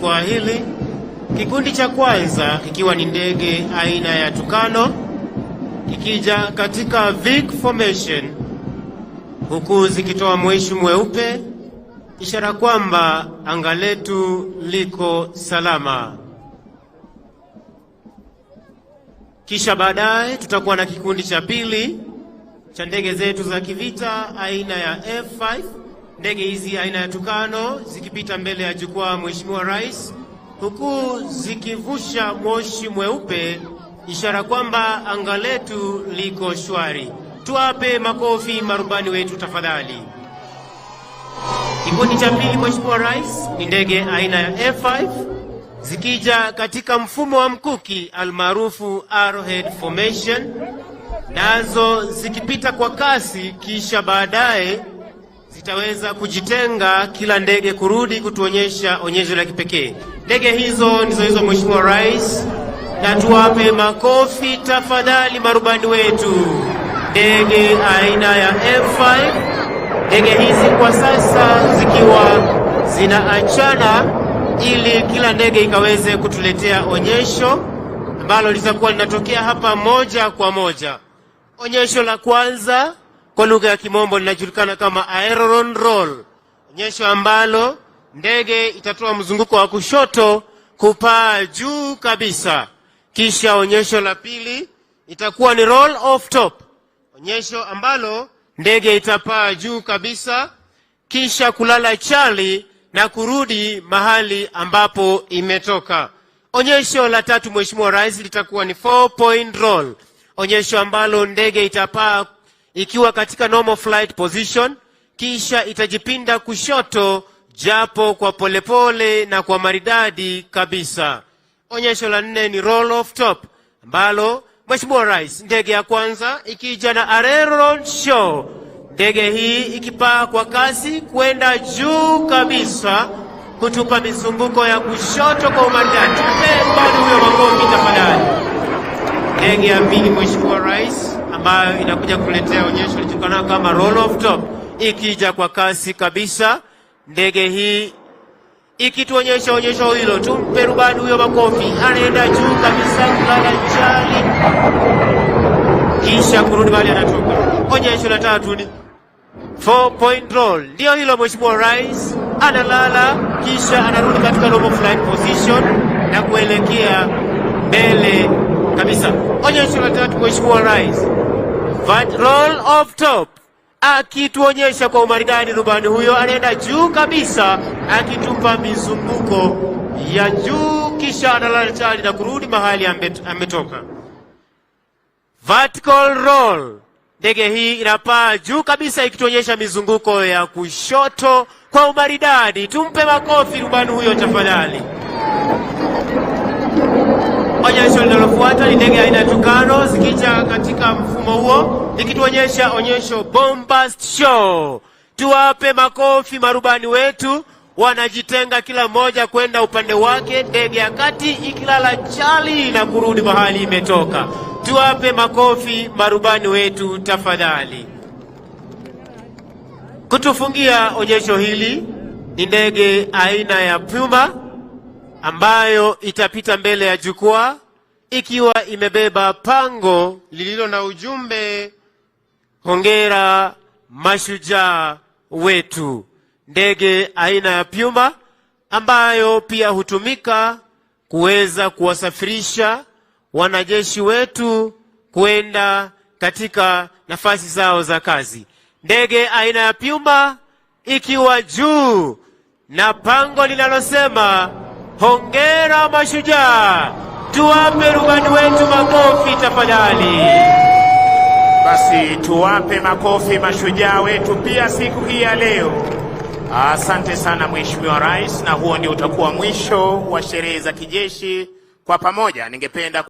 Kwa hili kikundi cha kwanza kikiwa ni ndege aina ya Tucano kikija katika Vic formation, huku zikitoa moshi mweupe, ishara kwamba anga letu liko salama. Kisha baadaye tutakuwa na kikundi cha pili cha ndege zetu za kivita aina ya F5. Ndege hizi aina ya Tucano zikipita mbele ya jukwaa Mheshimiwa Rais, huku zikivusha moshi mweupe, ishara kwamba anga letu liko shwari. Tuwape makofi marubani wetu tafadhali. Kikundi cha pili Mheshimiwa Rais ni ndege aina ya F5 zikija katika mfumo wa mkuki almaarufu arrowhead formation, nazo zikipita kwa kasi, kisha baadaye zitaweza kujitenga, kila ndege kurudi kutuonyesha onyesho la kipekee. Ndege hizo ndizo hizo Mheshimiwa Rais, na tuwape makofi tafadhali marubani wetu. Ndege aina ya F5, ndege hizi kwa sasa zikiwa zinaachana ili kila ndege ikaweze kutuletea onyesho ambalo litakuwa linatokea hapa moja kwa moja. Onyesho la kwanza kwa lugha ya Kimombo linajulikana kama aileron roll, onyesho ambalo ndege itatoa mzunguko wa kushoto kupaa juu kabisa. Kisha onyesho la pili itakuwa ni roll off top, onyesho ambalo ndege itapaa juu kabisa kisha kulala chali na kurudi mahali ambapo imetoka. Onyesho la tatu Mheshimiwa Rais litakuwa ni 4-point roll, onyesho ambalo ndege itapaa ikiwa katika normal flight position, kisha itajipinda kushoto japo kwa polepole na kwa maridadi kabisa. Onyesho la nne ni roll off top, ambalo Mheshimiwa Rais, ndege ya kwanza ikija na aileron show, ndege hii ikipaa kwa kasi kwenda juu kabisa kutupa mizunguko ya kushoto kwa umaridadi. Bado huyo makofi tafadhali. Ndege ya pili Mheshimiwa Rais, ambayo inakuja kuletea onyesho lijulikana kama roll off top, ikija kwa kasi kabisa, ndege hii ikituonyesha onyesho hilo. Tumpe rubani huyo makofi. Anaenda juu kabisa kulala chali kisha kurudi mahali anatoka. Onyesho la tatu ni 4-point roll, ndio hilo Mheshimiwa Rais, analala kisha anarudi katika normal flight position na kuelekea mbele kabisa. Onyesho la tatu Mheshimiwa Rais, roll off top, akituonyesha kwa umaridadi rubani huyo anaenda juu kabisa akitupa mizunguko ya juu kisha analala chali na kurudi mahali ametoka. Vertical roll, ndege hii inapaa juu kabisa ikituonyesha mizunguko ya kushoto kwa umaridadi. Tumpe makofi rubani huyo tafadhali. Onyesho linalofuata ni ndege aina ya Tucano zikija katika mfumo huo, ikituonyesha onyesho bombast show. Tuwape makofi marubani wetu, wanajitenga kila mmoja kwenda upande wake, ndege ya kati ikilala chali na kurudi mahali imetoka. Tuwape makofi marubani wetu tafadhali. Kutufungia onyesho hili ni ndege aina ya Puma, ambayo itapita mbele ya jukwaa ikiwa imebeba pango lililo na ujumbe hongera mashujaa wetu. Ndege aina ya Puma ambayo pia hutumika kuweza kuwasafirisha wanajeshi wetu kwenda katika nafasi zao za kazi. Ndege aina ya Puma ikiwa juu na pango linalosema hongera mashujaa. Tuwape rubani wetu makofi tafadhali. Basi tuwape makofi mashujaa wetu pia siku hii ya leo. Asante sana Mheshimiwa Rais, na huo ndio utakuwa mwisho wa sherehe za kijeshi kwa pamoja. Ningependa